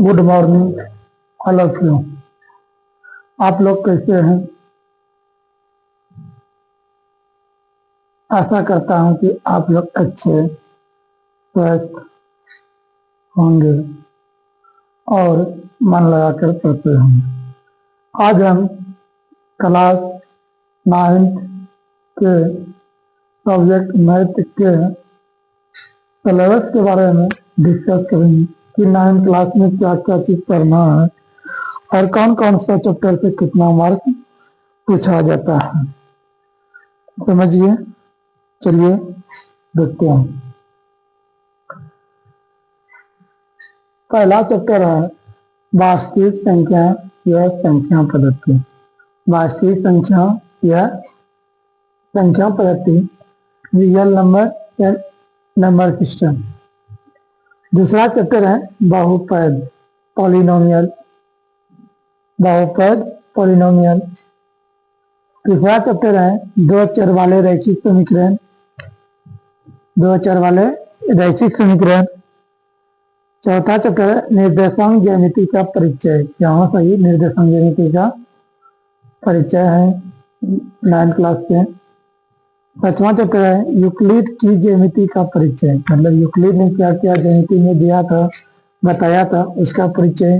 Good morning all of you. आप लोग कैसे हैं? आशा करता हूं कि आप लोग अच्छे स्वस्थ होंगे और मन लगाकर पढ़ते होंगे। आज हम क्लास 9th के सब्जेक्ट मैथ के सिलेबस के बारे में डिस्कस करेंगे कि 9th क्लास में क्या क्या चीज पढ़ना है और कौन कौन सा चैप्टर से कितना मार्क पूछा जाता है। समझिए, चलिए देखते हैं। पहला चैप्टर है वास्तविक संख्या या संख्या पद्धति। वास्तविक संख्या या संख्या पद्धति, रियल नंबर या नंबर सिस्टम। दूसरा चैप्टर है बहुपद पॉलिनोमियल, बहुपद पॉलिनोमियल। तीसरा चैप्टर है दो चर वाले रैखिक समीकरण, दो चर वाले रैखिक समीकरण। चौथा चैप्टर है निर्देशांक ज्यामिति का परिचय। यहाँ सही निर्देशांक ज्यामिति का परिचय है 9th क्लास के। पांचवा चैप्टर है यूक्लिड की ज्यामिति का परिचय, मतलब यूक्लिड ने क्या क्या ज्यामिति में दिया था, बताया था, उसका परिचय।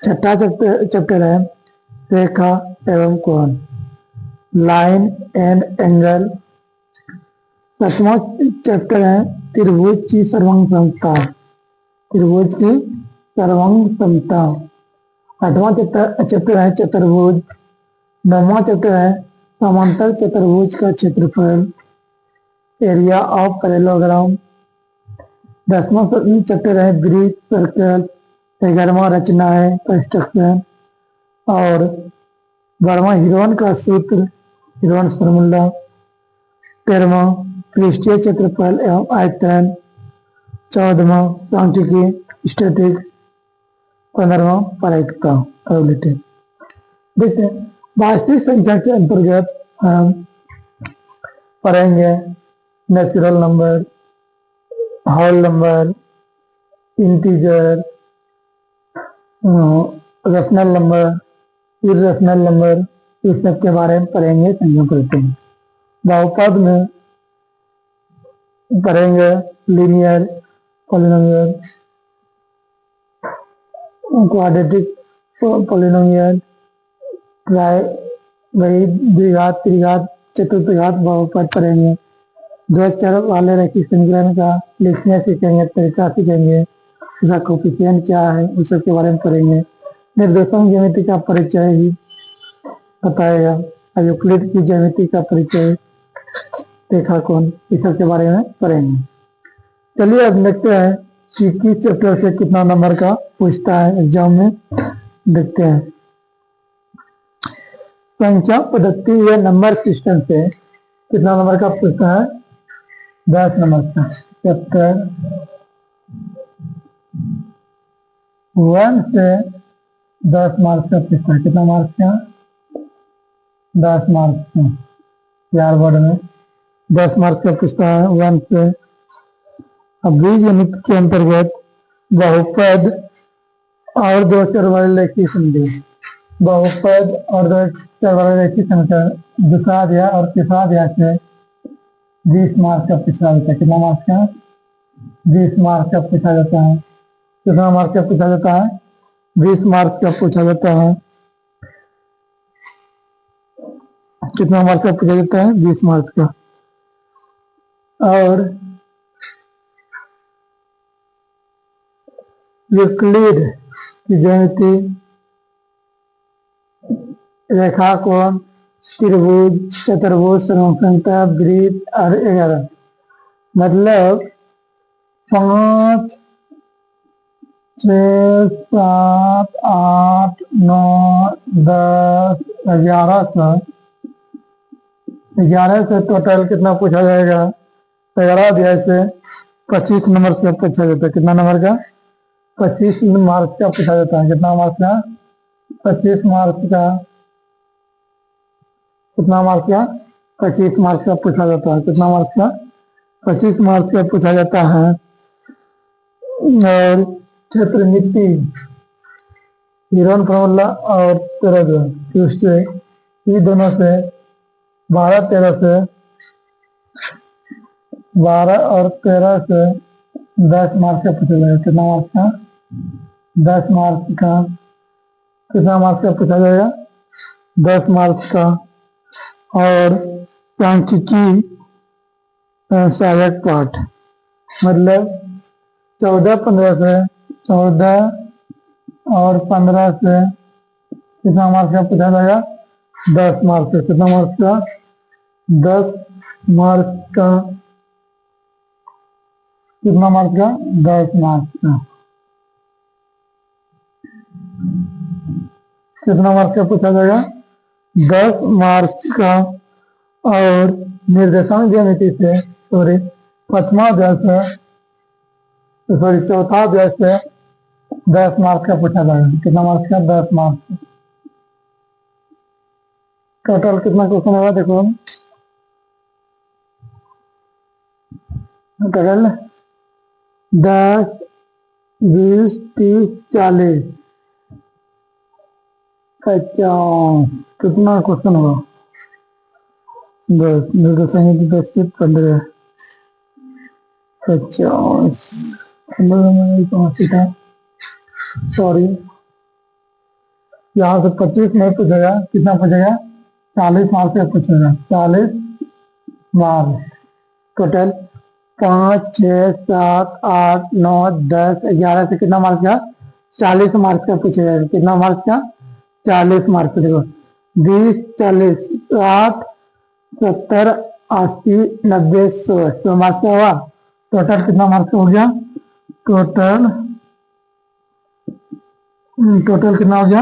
छठा चैप्टर है रेखा एवं कोण, लाइन एंड एंगल। सातवां चैप्टर है त्रिभुज की सर्वांग समता, त्रिभुज की सर्वांग समता। आठवां चैप्टर है चतुर्भुज। नौवां चैप्टर है समांतर चतुर्भुज का क्षेत्रफल, एरिया ऑफ पैरेललोग्राम। 10वां चैप्टर है ब्रिज सर्कल। 11वां रचना है कंस्ट्रक्शन। और 12वां हिरोन का सूत्र, हिरोन फार्मूला। 13वां पृष्ठीय क्षेत्रफल एवं आयतन। 14वां सांख्यिकी स्टैटिक्स। 15वां प्रायिकता प्रोबेबिलिटी। देखते हैं वास्तविक संख्या के अंतर्गत हम पढ़ेंगे natural number, whole number, integer, rational number, irrational number, इस सब के बारे में पढ़ेंगे, संख्या पढ़ते हैं। बहुपद में पढ़ेंगे लीनियर, पॉलिनोमियल, क्वाड्रेटिक पॉलिनोमियल, वही द्विघात, त्रिघात, चतुर्थघात बहुपद पढ़ेंगे। दो चर वाले रैखिक समीकरण का लिखने सीखेंगे, तरीका सीखेंगे, उसका कोफिशिएंट क्या है, उस सब के बारे में पढ़ेंगे। निर्देशांक ज्यामिति का परिचय ही बताएगा, यूक्लिड की ज्यामिति का परिचय, रेखा कोण, इस सब के बारे में पढ़ेंगे। चलिए अब देखते हैं कि किस चैप्टर से कितना नंबर का पूछता है एग्जाम में, देखते हैं। संख्या पद्धति या नंबर सिस्टम से कितना नंबर का पूछता है? 10 नंबर का। चैप्टर 1 से 10 मार्क्स का पूछता है। कितना मार्क्स का? 10 मार्क्स का। 4 वर्ड में 10 मार्क्स का पूछता है 1 से। अब बीजगणित के अंतर्गत बहुपद और दो चर वाले रैखिक समीकरण, बहुपद और दो चर वाले रैखिक समीकरण दूसरा अध्याय और तीसरा अध्याय से 20 मार्क्स का पूछा जाता है। कितना मार्क्स का? 20 मार्क्स का पूछा जाता है। कितना मार्क्स का पूछा जाता है? 20 मार्क्स का पूछा जाता है। कितना मार्क्स का पूछा जाता है? 20 मार्क्स का। और यूक्लिड की ज्यामिति, रेखा कोण, त्रिभुज, चतुर्भुज, सर्वसमता, वृत्त और 11, मतलब 5, 6, 7, 8, 9, 10, 11 से टोटल कितना पूछा जाएगा? 11 अध्याय से 25 नंबर से पूछा जाता है। कितना नंबर का? 25 मार्क्स का पूछा जाता है। कितना मार्क्स का? 25 मार्क्स का। कितना मार्क्स का? 25 मार्क्स का पूछा जाता है। कितना मार्क्स का? 25 मार्क्स का पूछा जाता है। और क्षेत्रमिति हीरोन फॉर्मूला और 13 जो ट्यूसडे, ये दोनों से 12-13 से 12 और 13 से 10 मार्क्स का पूछा जाएगा। कितना मार्क्स का? 10 मार्क्स का। कितना मार्क्स का पूछा जाएगा? 10 मार्क्स का। और सांख्यिकी सहायक पाठ मतलब 14-15 से 14 और 15 से कितना मार्क्स का पूछा जाएगा? 10 मार्क्स का। कितना मार्क्स का? 10 मार्क्स का। कितना मार्क्स का? 10 मार्क्स का। कितना मार्क्स का पूछा जाएगा? 10 मार्क्स का। और निर्देशांक ज्यामिति से पांचवा अध्याय से चौथा अध्याय से 10 मार्क्स का पूछा जाएगा। कितना मार्क्स का? 10 मार्क्स। टोटल कितना क्वेश्चन होगा देखो। टोटल 10, 20, 30, 40, 50। कितना क्वेश्चन होगा? 10 निर्देशांक 10 से 15, 50, 15 सॉरी, यहाँ से 25 नहीं पूछेगा। कितना पूछेगा? 40 मार्क्स का पूछेगा। 40 मार्क्स। टोटल 5, 6, 7, 8, 9, 10, 11 से कितना मार्क्स का? 40 मार्क्स का पूछेगा। कितना मार्क्स का? 40 मार्क्स। देखो 20, 40, 60, 70, 80, 90, 100 मार्क्स का हुआ। टोटल कितना मार्क्स हो गया? टोटल कितना हो गया?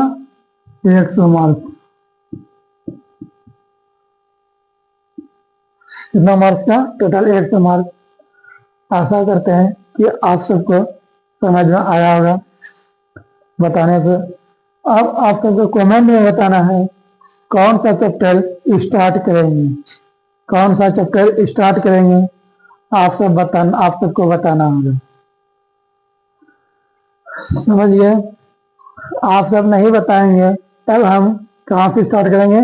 100 मार्क्स। कितना मार्क्स का? Total 100 marks. आशा करते हैं कि आप सबको समझ में आया होगा बताने से। अब आप सबको कमेंट में बताना है कौन सा चैप्टर स्टार्ट करेंगे। कौन सा चैप्टर स्टार्ट करेंगे आप सबको बताना होगा। समझ गए? आप सब नहीं बताएंगे तब हम कहाँ से स्टार्ट करेंगे?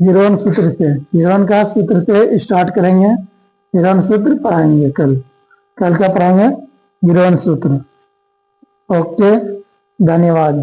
हीरोन सूत्र से। हीरोन का सूत्र से स्टार्ट करेंगे। हीरोन सूत्र पढ़ाएंगे कल। कल क्या पढ़ाएंगे? हीरोन सूत्र। ओके, धन्यवाद।